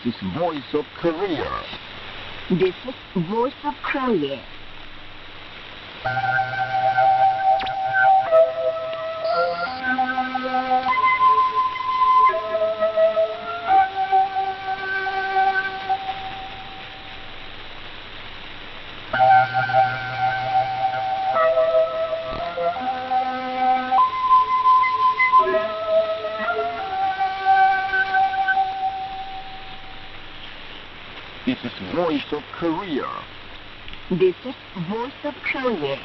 This is Voice of Korea. This is Voice of Korea. This is Voice of Korea. This is Voice of Korea.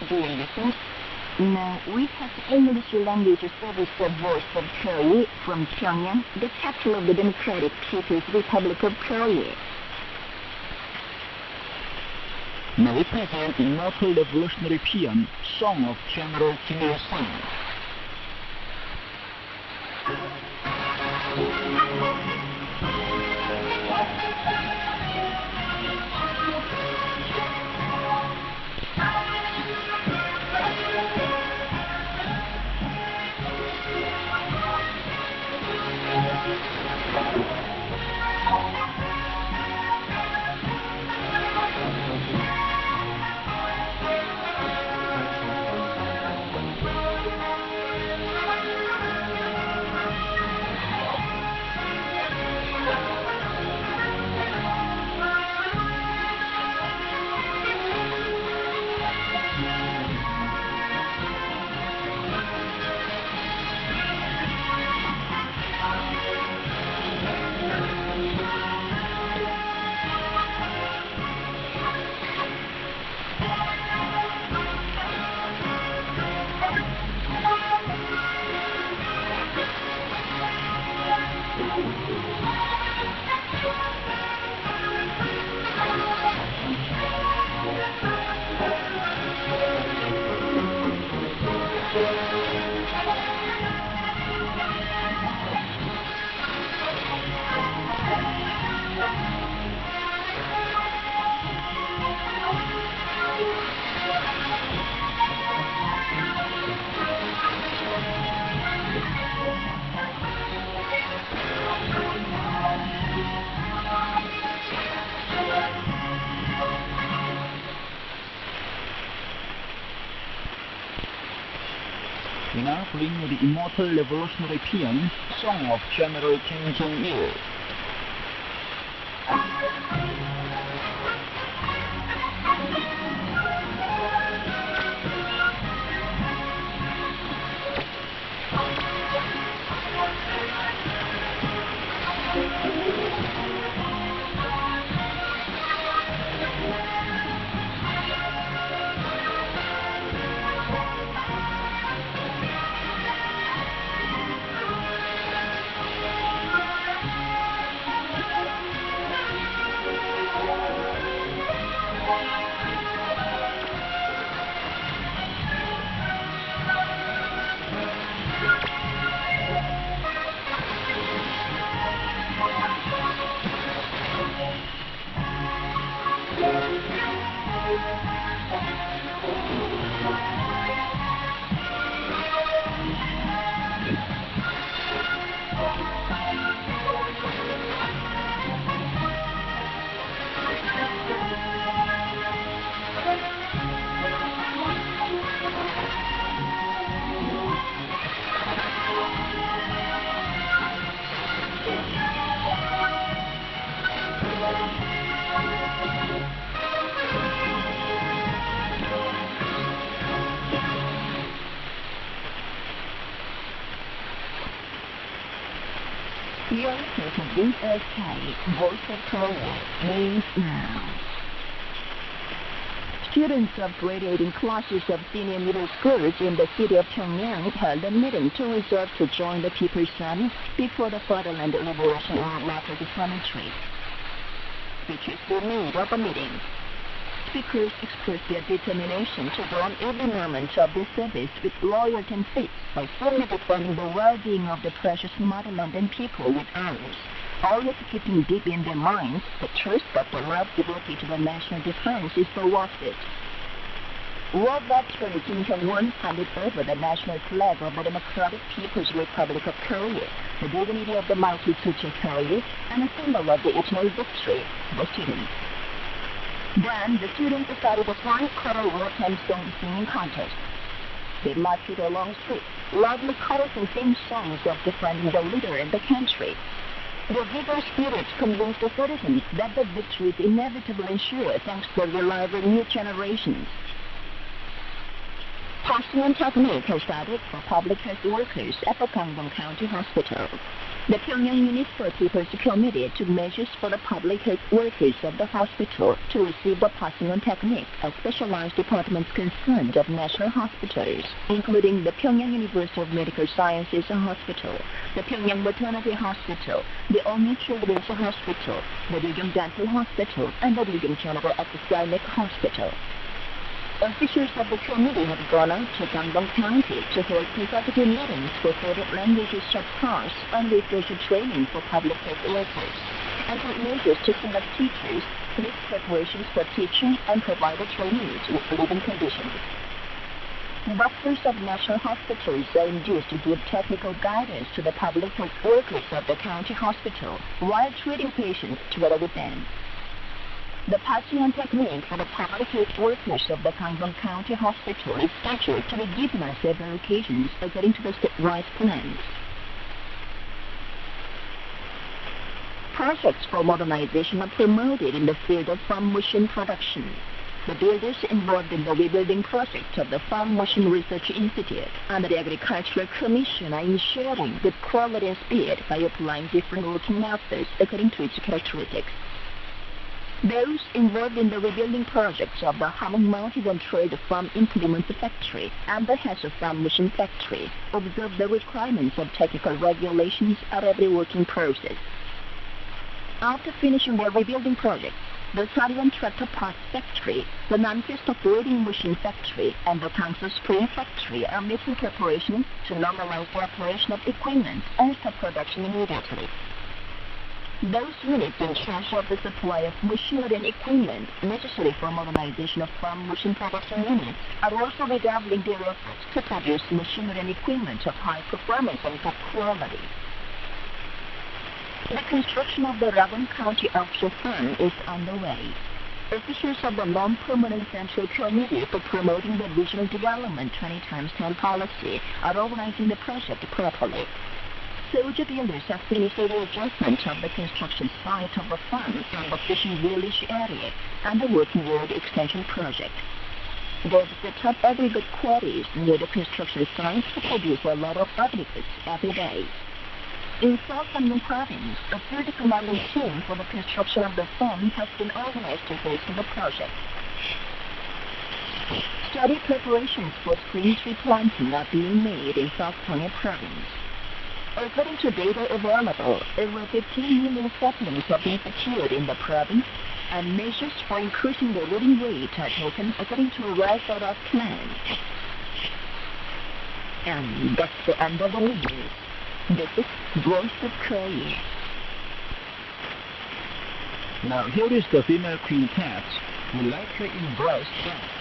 Dear listeners, now we have English language service of Voice of Korea from Pyongyang, the capital of the Democratic People's Republic of Korea. Now we present Immortal Revolutionary Paean, Song of General Kim Il-sung. We now bring you the Immortal Revolutionary Paean, Song of General Kim Jong-il. You're listening to VSK, Voice of Korea, News Now. Students of grade 8 in classes of senior middle schools in the city of Pyongyang held a meeting to resolve to join the People's Army before the Fatherland Liberation War Market Parliamentary. Speeches were made at the meeting. Speakers expressed their determination to go on every moment of their service with loyalty and faith by firmly defending the well-being of the precious motherland and people with arms, always keeping deep in their minds the truth that the love devoted to the national defense is the worth it. War veteran Kenwood handed over the national flag of the Democratic People's Republic of Korea, the dignity of the mighty Suche Korea, and a symbol of the eternal victory to the students. Then the students decided a fine choral wartime song singing contest. They marched through the long streets, loudly chorusing same songs of defending the leader and the country. Their vigorous spirit convinced the citizens that the victory is inevitable and sure thanks to the reliable new generations. Passing on technique has started for public health workers at the Gangdong County Hospital. The Pyongyang Municipal People's Committee took measures for the public health workers of the hospital to receive the passing on technique at specialized departments concerned of national hospitals, including the Pyongyang University of Medical Sciences Hospital, the Pyongyang Maternity Hospital, the Only Children's Hospital, the Ryugyong Dental Hospital, and the Ryugyong General Ophthalmic Hospital. Officials of the committee have gone out to Gangdong County to hold consultative meetings for further languages class and refresher training for public health workers, and take measures to select teachers, make preparations for teaching, and provide the trainees with living conditions. Doctors of national hospitals are induced to give technical guidance to the public health workers of the county hospital while treating patients together with them. The passing on technique for the public health workers of the Gangdong County Hospital is scheduled to be given on several occasions according to the stepwise plans. Projects for modernization are promoted in the field of farm machine production. The builders involved in the rebuilding project of the Farm Machine Research Institute and the Agricultural Commission are ensuring good quality and speed by applying different working methods according to its characteristics. Those involved in the rebuilding projects of the Hamong Mounted and Trade Farm Implements Factory and the Hesse Farm Machine Factory observe the requirements of technical regulations at every working process. After finishing their rebuilding projects, the Sariwan Tractor Parts Factory, the Nankest Operating Machine Factory, and the Tangsa Spring Factory are making preparations to normalize the operation of equipment and start production immediately. Those units in charge of the supply of machinery and equipment necessary for modernization of farm machine production units are also redoubling their efforts to produce machinery and equipment of high performance and good quality. The construction of the Ragon County Offshore Farm is underway. Officials of the Non-Permanent Central Committee for Promoting the Regional Development 20x10 policy are organizing the project properly. Soldier builders have finished the adjustment of the construction site of the farm and the fishing village area and the working road extension project. They've set up aggregate quarries near the construction site to produce a lot of aggregates every day. In South Gangdong Province, a field commanding team for the construction of the farm has been organized to hasten the project. Steady preparations for spring tree planting are being made in South Gangdong Province. According to data available, over 15 million saplings have been secured in the province, and measures for increasing the rooting rate are taken according to a well-thought-out plan. And that's the end of the news. This is Voice of Korea. Now here is the female quintet who likely embrace dance.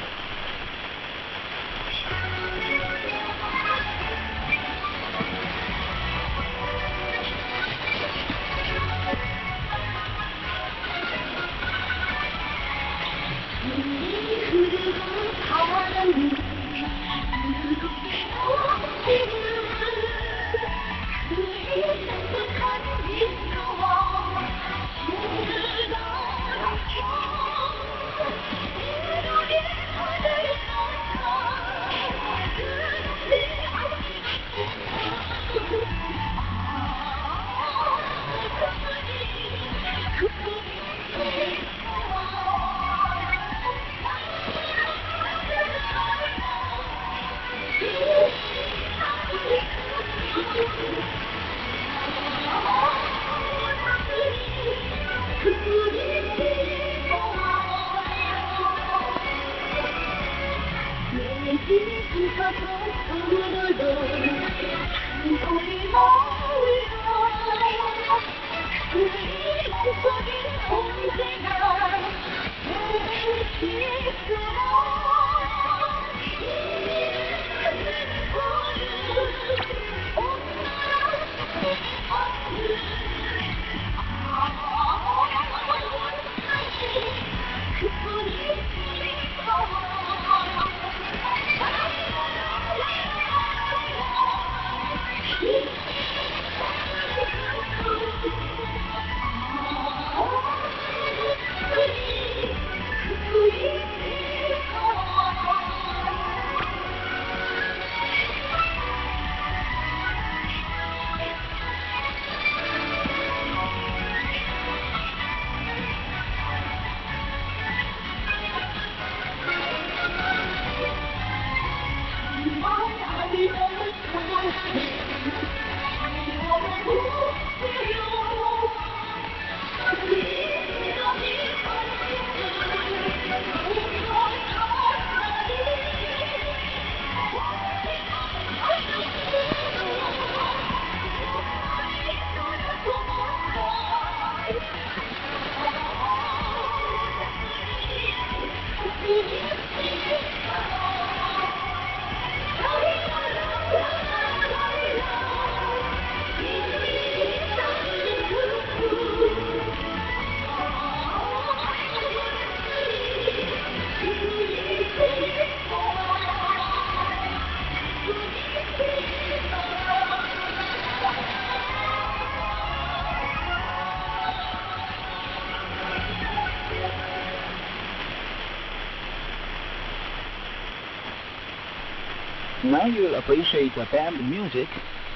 Now you'll appreciate the band music.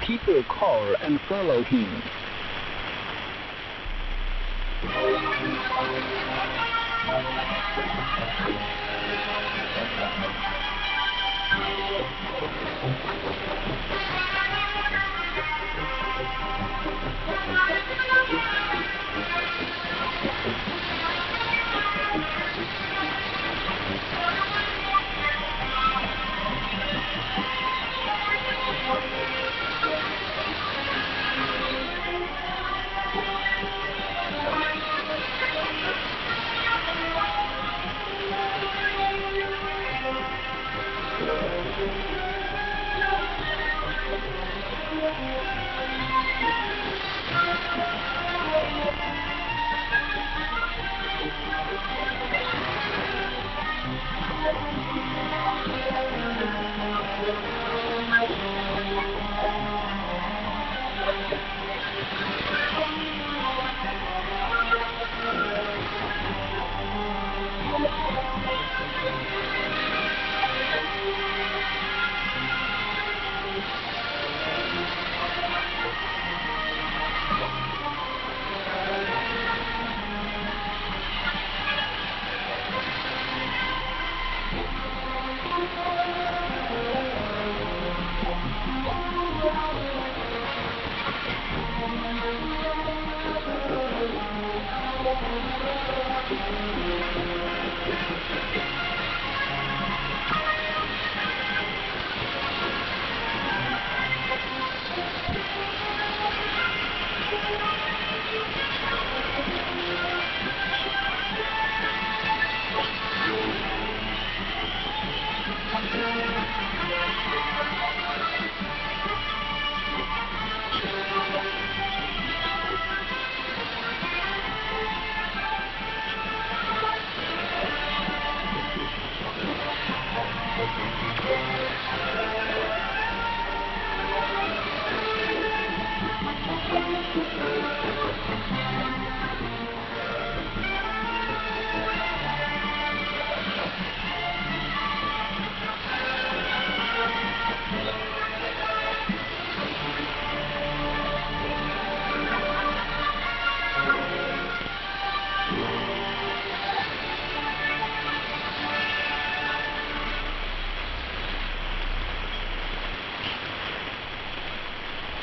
People call and follow him.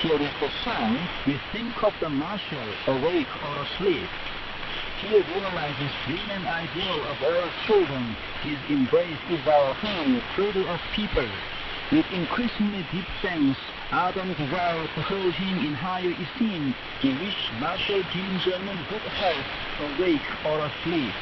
Here is the song, We Think of the Marshal, Awake or Asleep. Here realizes dream and ideal of all children. His embrace is our home, cradle of people. With increasingly deep sense, ardent desire to hold him in higher esteem, he wished Marshal Kim Jong-un good health, awake or asleep.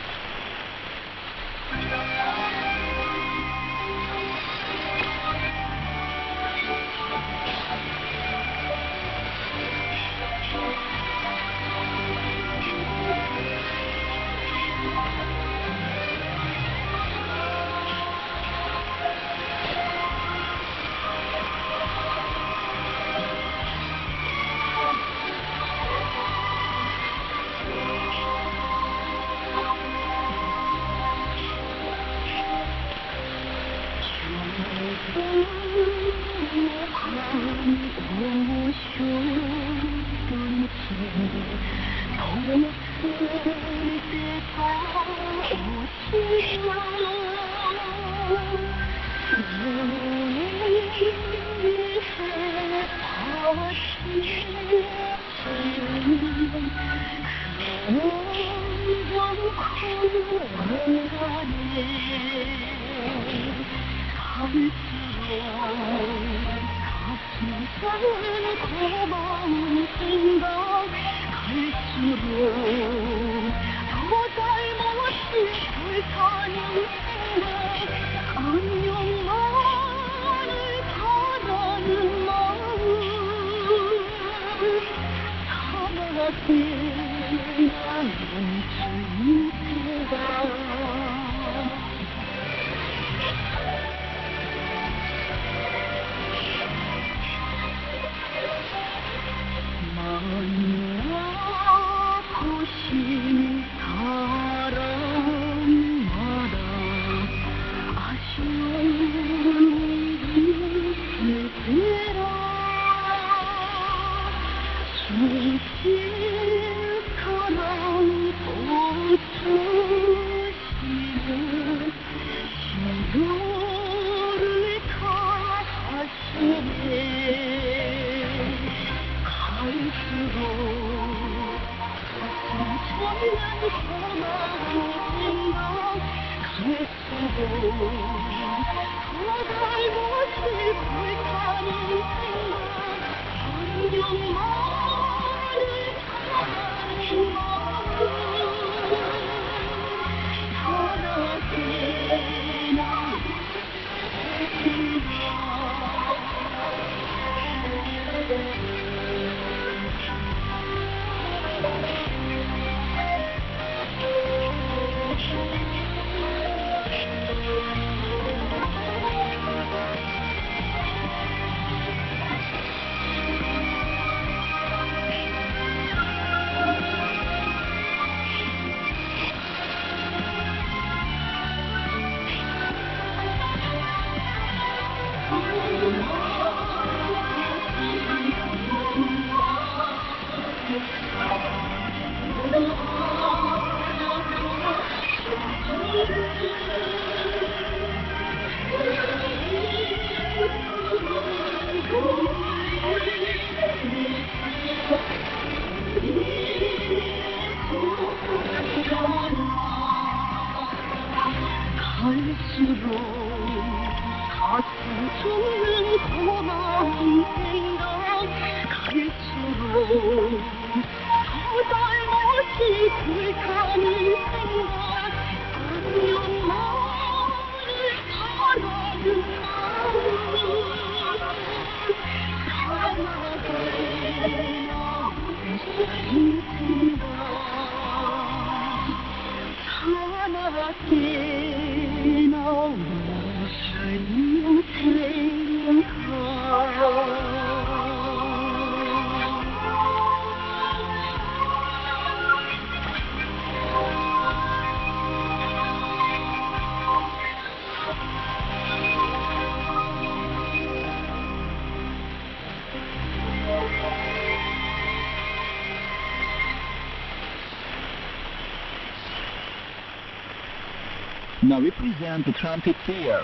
Now we present the trumpet player.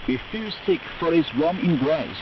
We feel sick for his warm embrace.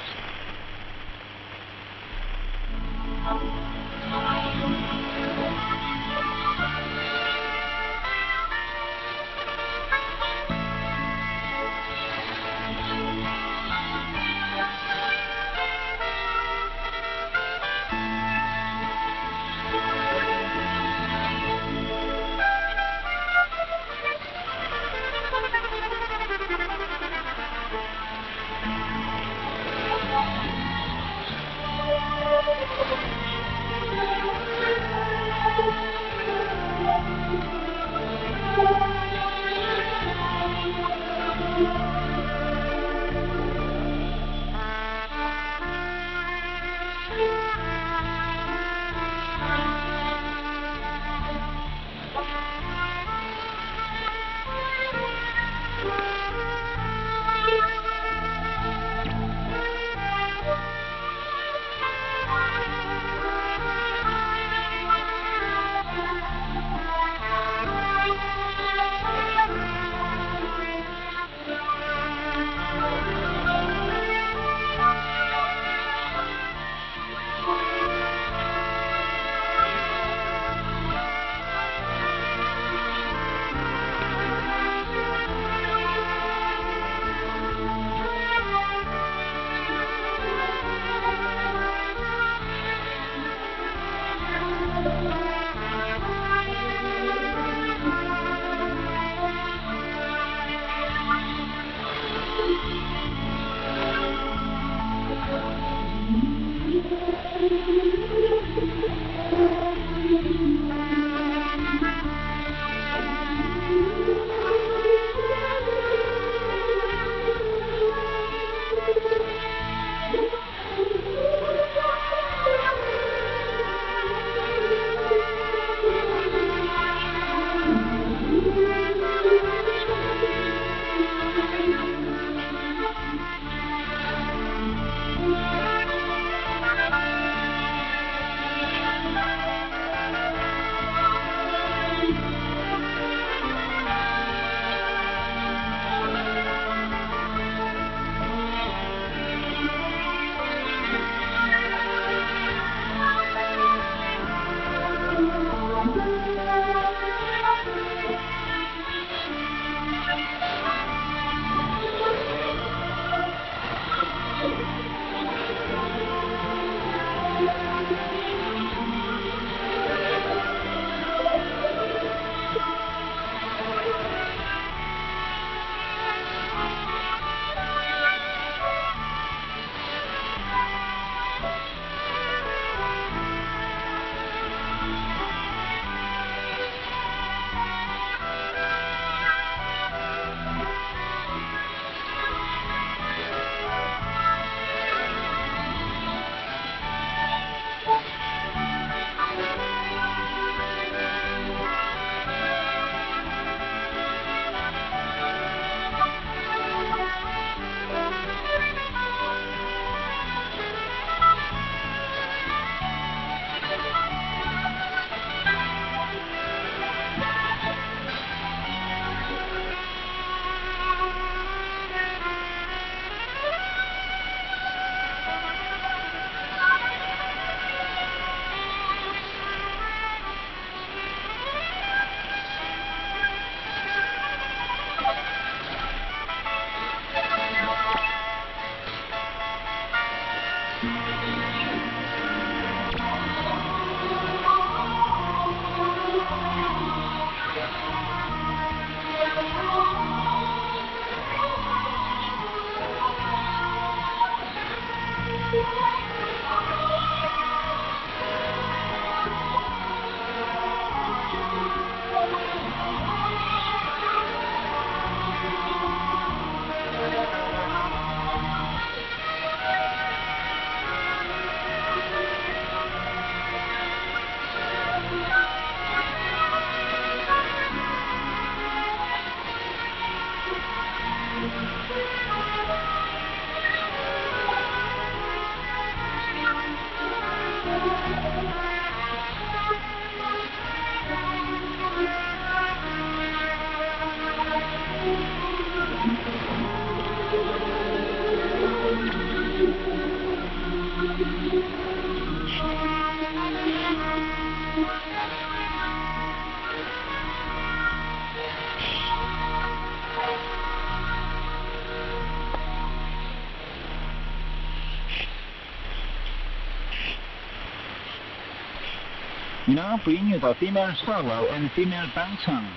bring you the female solo and female bangchang.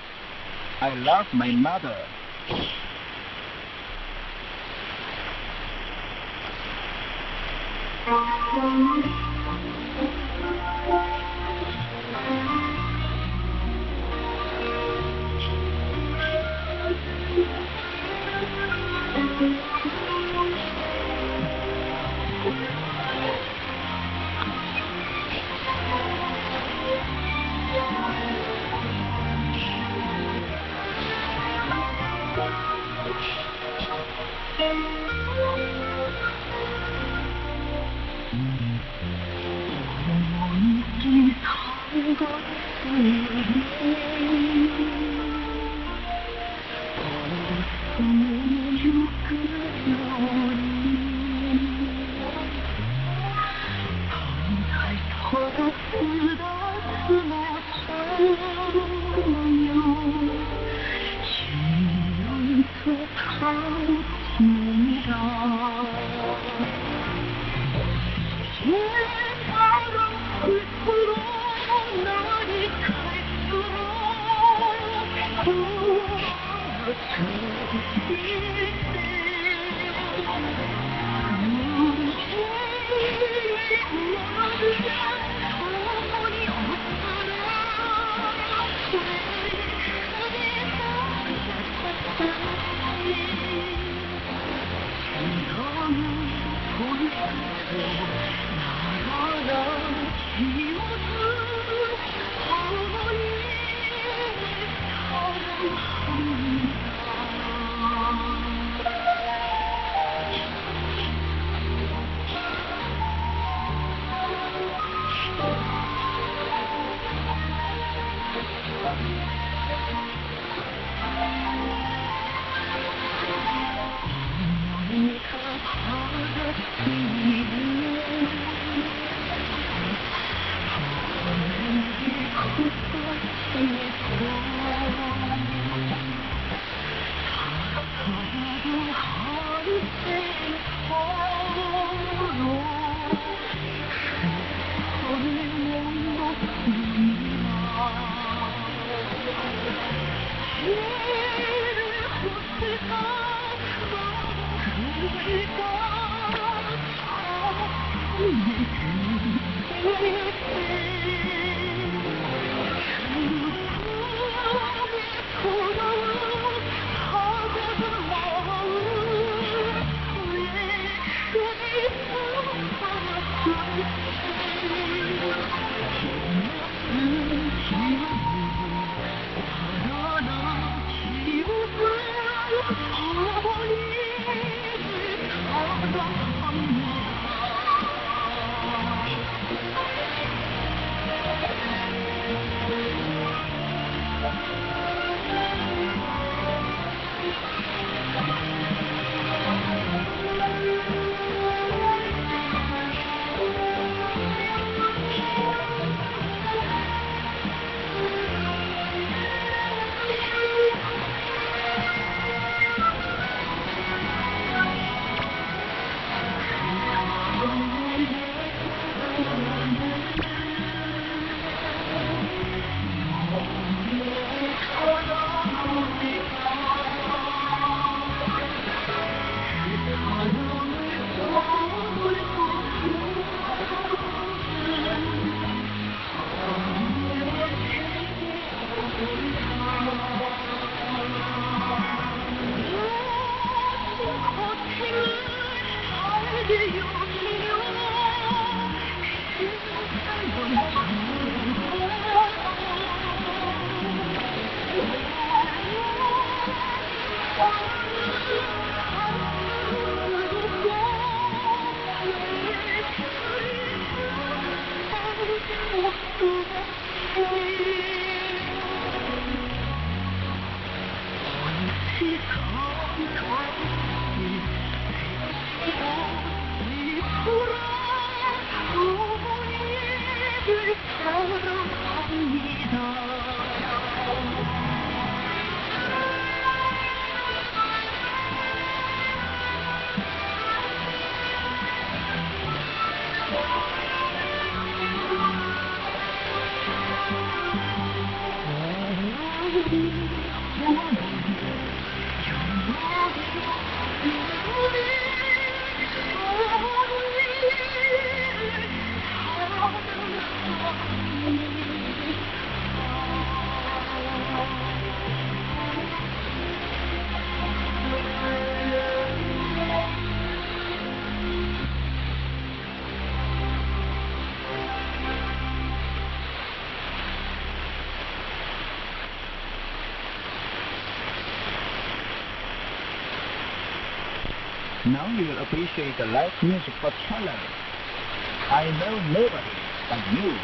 I love my mother. Now you will appreciate the live music for Taylor. I know nobody but you.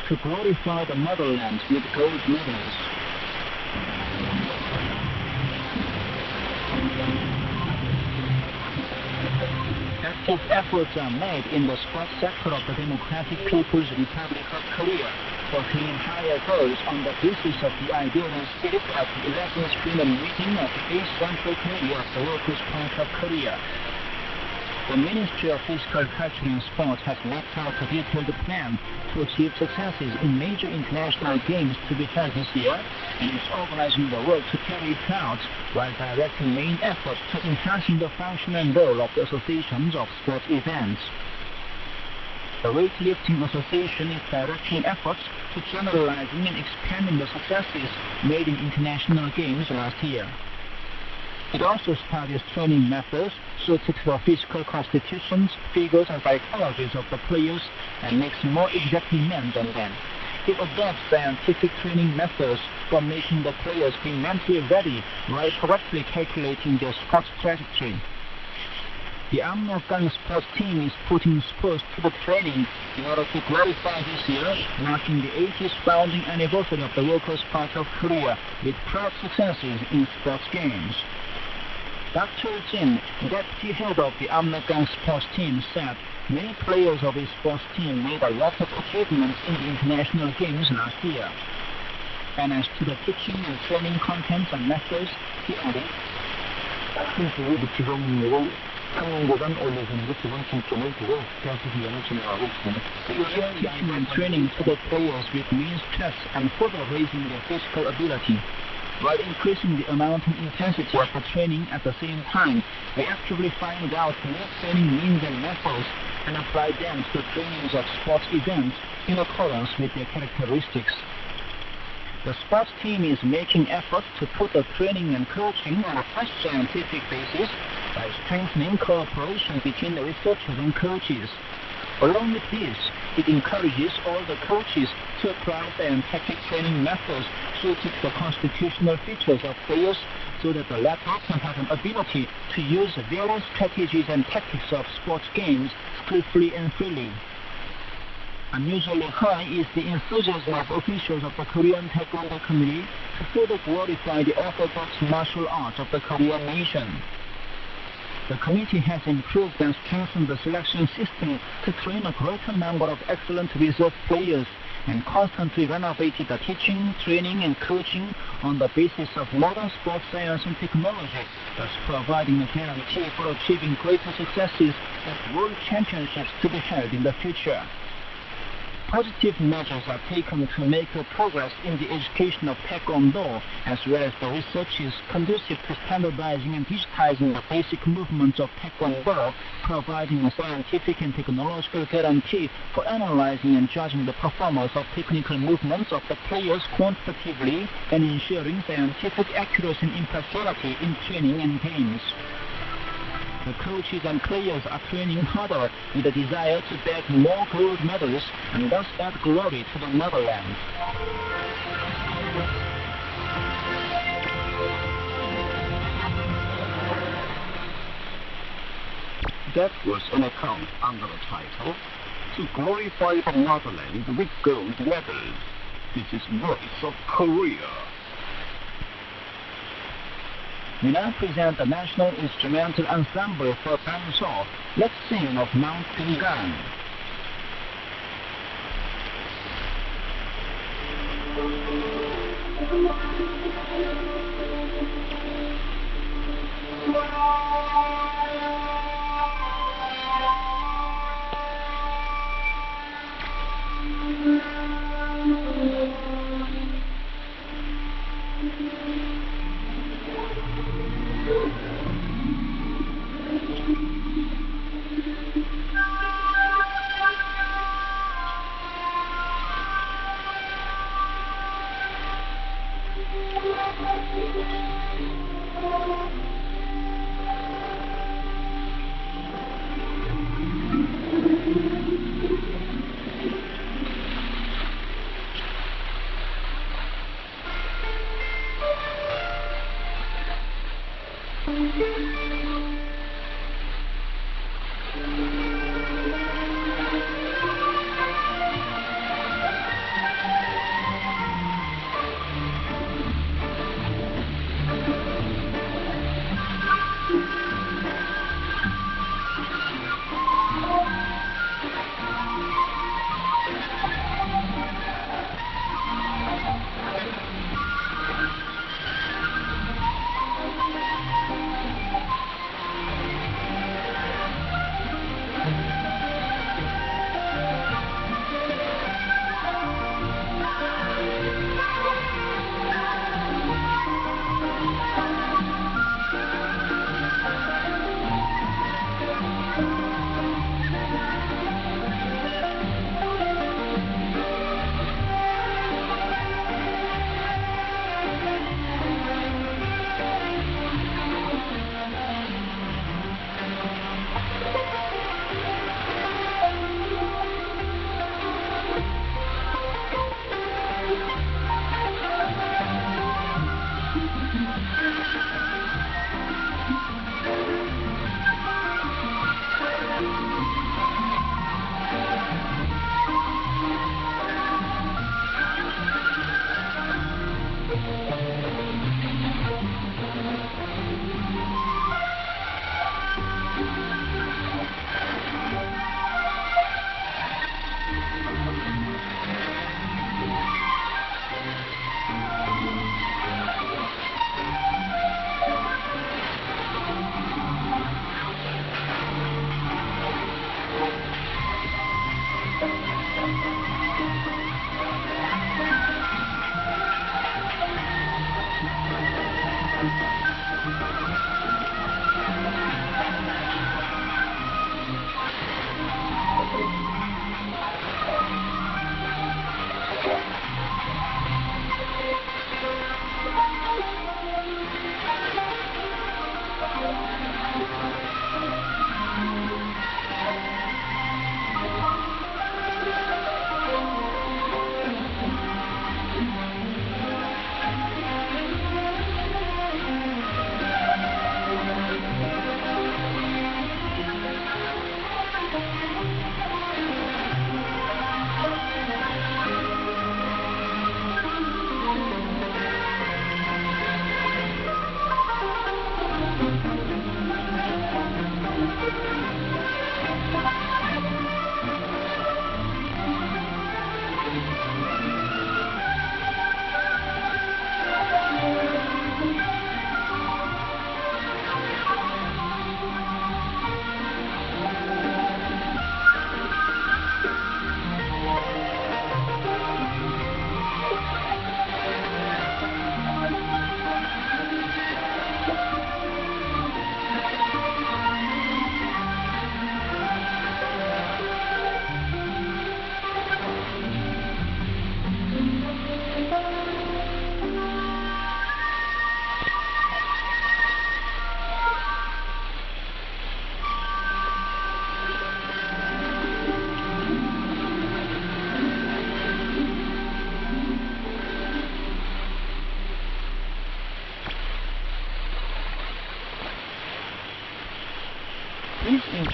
to glorify the motherland with gold medals. Active efforts are made in the sports sector of the Democratic People's Republic of Korea for clean higher goals on the basis of the ideal and spirit of the 11th Plenary Meeting of the 8th Central Committee of the Workers' Party of Korea. The Ministry of Physical Culture and Sport has worked out a detailed plan to achieve successes in major international games to be held this year, and is organizing the work to carry it out while directing main efforts to enhancing the function and role of the associations of sports events. The Weightlifting Association is directing efforts to generalizing and expanding the successes made in international games last year. It also studies training methods suited to the physical constitutions, figures, and psychologies of the players and makes more exact demands on them. It adopts scientific training methods for making the players be mentally ready while correctly calculating their sports trajectory. The Amnokgang sports team is putting spurs to the training in order to glorify this year, marking the 80th founding anniversary of the Workers' Party of Korea with proud successes in sports games. Dr. Jin, deputy head of the Amnokgang sports team, said many players of his sports team made a lot of achievements in the international games last year. And as to the teaching and training contents and methods, he added, teaching and training to the players with means tests and further raising their physical ability. While increasing the amount and intensity of the training at the same time, we actively find out new training means and methods and apply them to the trainings of sports events in accordance with their characteristics. The sports team is making efforts to put the training and coaching on a fresh scientific basis by strengthening cooperation between the researchers and coaches. Along with this, it encourages all the coaches to apply scientific training methods suited to the constitutional features of players so that the latter can have an ability to use various strategies and tactics of sports games skillfully and freely. Unusually high is the enthusiasm of officials of the Korean Taekwondo community to further glorify the orthodox martial arts of the Korean nation. The committee has improved and strengthened the selection system to train a greater number of excellent reserve players and constantly renovated the teaching, training, and coaching on the basis of modern sports science and technology, thus providing a guarantee for achieving greater successes at World Championships to be held in the future. Positive measures are taken to make progress in the education of Taekwondo, as well as the research is conducive to standardizing and digitizing the basic movements of Taekwondo, providing a scientific and technological guarantee for analyzing and judging the performance of technical movements of the players quantitatively and ensuring scientific accuracy and impartiality in training and games. The coaches and players are training harder with a desire to bag more gold medals and thus add glory to the motherland. That was an account under the title, To Glorify the Motherland with Gold Medals. This is Voice of Korea. We now present the National Instrumental Ensemble for Banso, Let's Sing of Mount Gungan.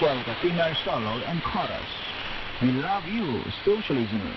enjoy the female solo and chorus. We love you, socialism.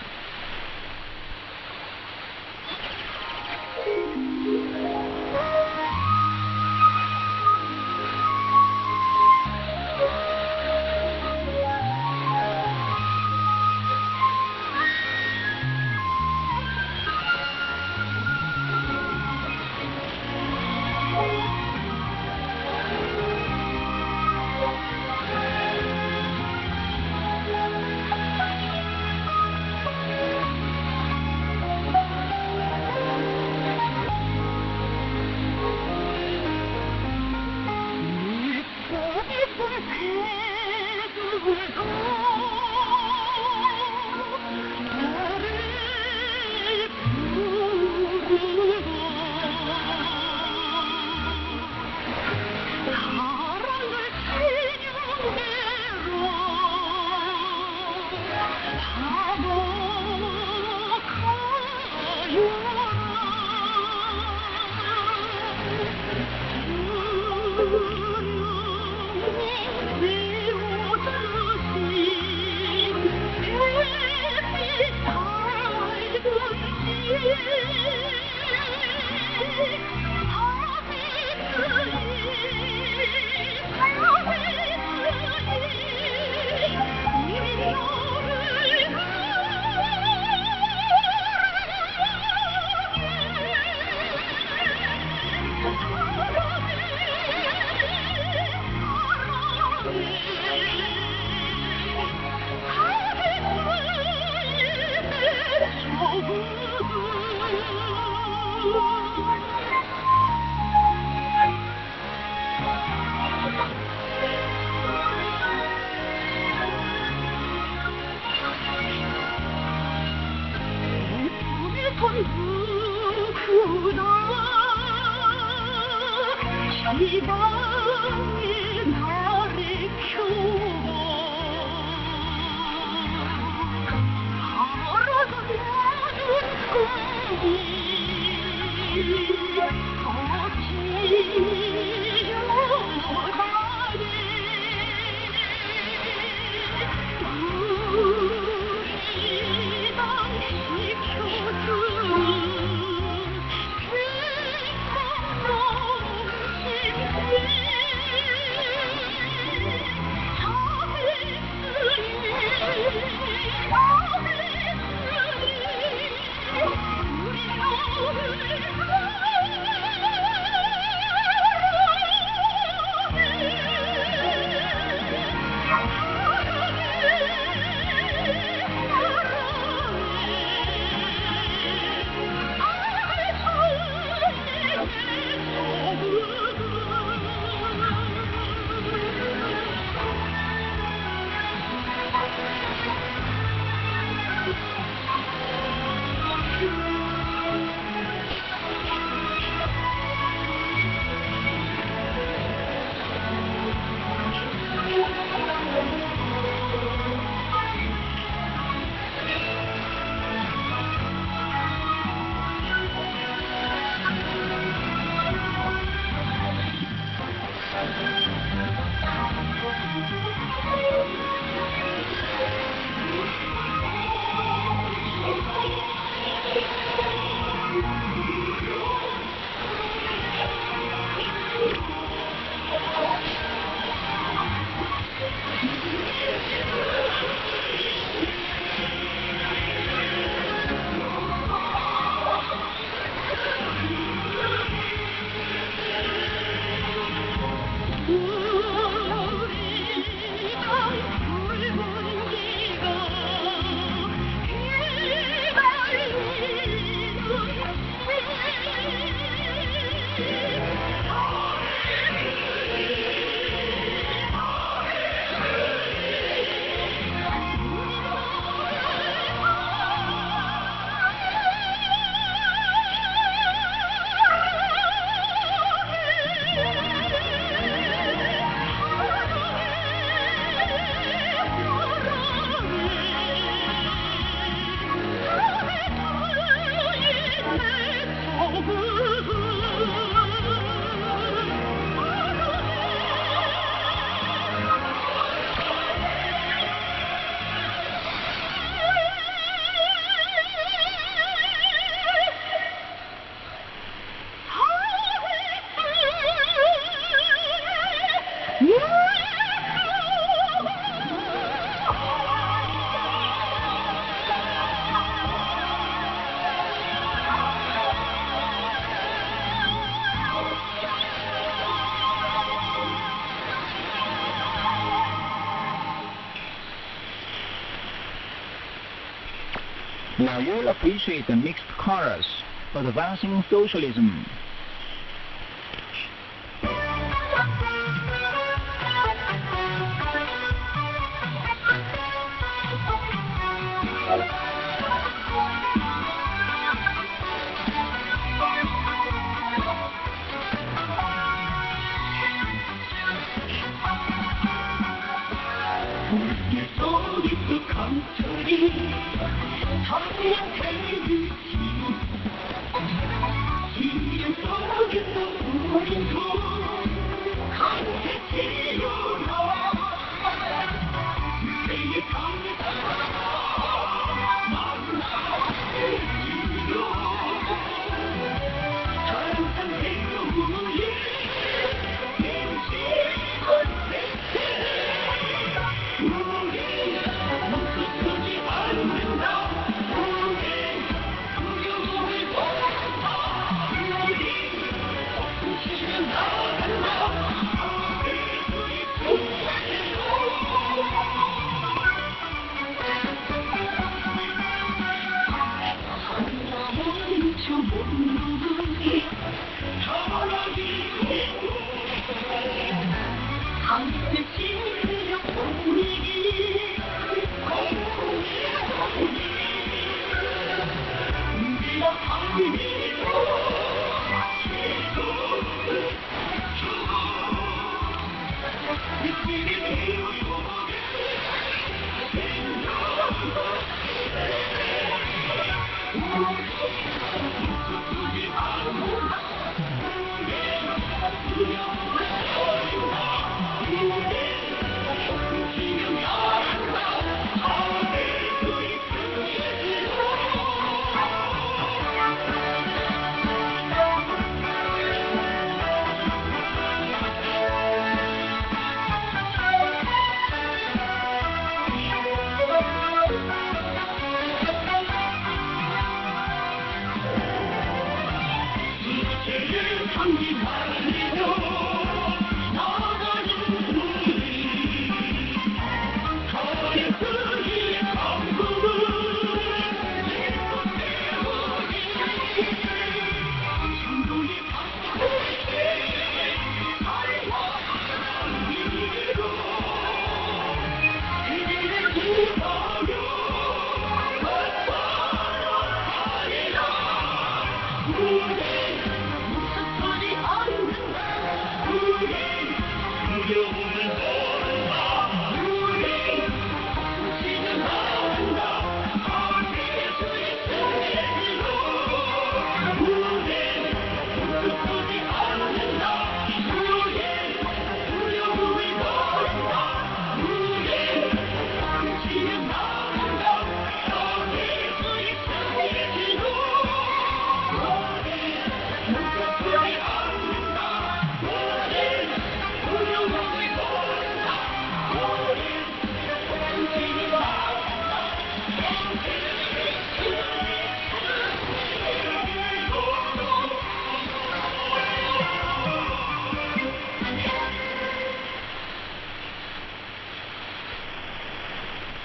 Now you'll appreciate the mixed chorus, Advancing Socialism.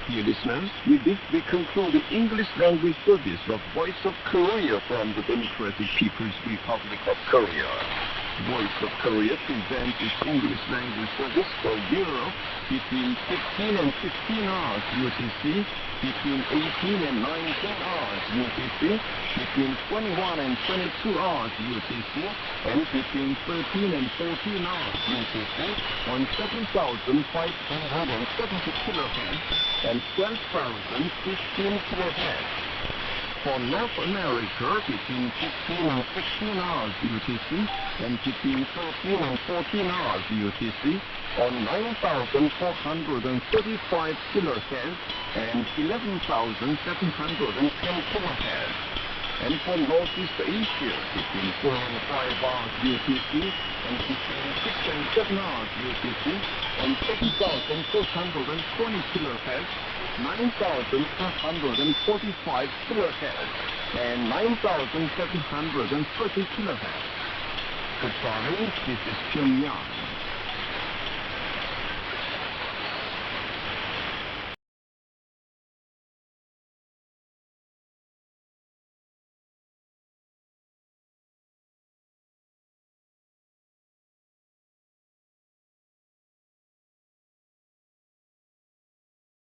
Dear listeners, with this we conclude the English language service of Voice of Korea from the Democratic People's Republic of Korea. Voice of Korea presents its English language service for Europe between 15 and 16 hours UTC, between 18 and 19 hours UTC, between 21 and 22 hours UTC, and between 13 and 14 hours UTC on 7,570 kHz and 12,015 kHz. For North America, between 15 and 16 hours UTC and between 13 and 14 hours UTC on 9,435 kHz and 11,710 kHz. And for Northeast Asia, between 4 and 5 hours UTC and between 6 and 7 hours UTC on 7,420 kHz, 9,445 kHz, and 9,730 kHz. Goodbye, this is Pyongyang.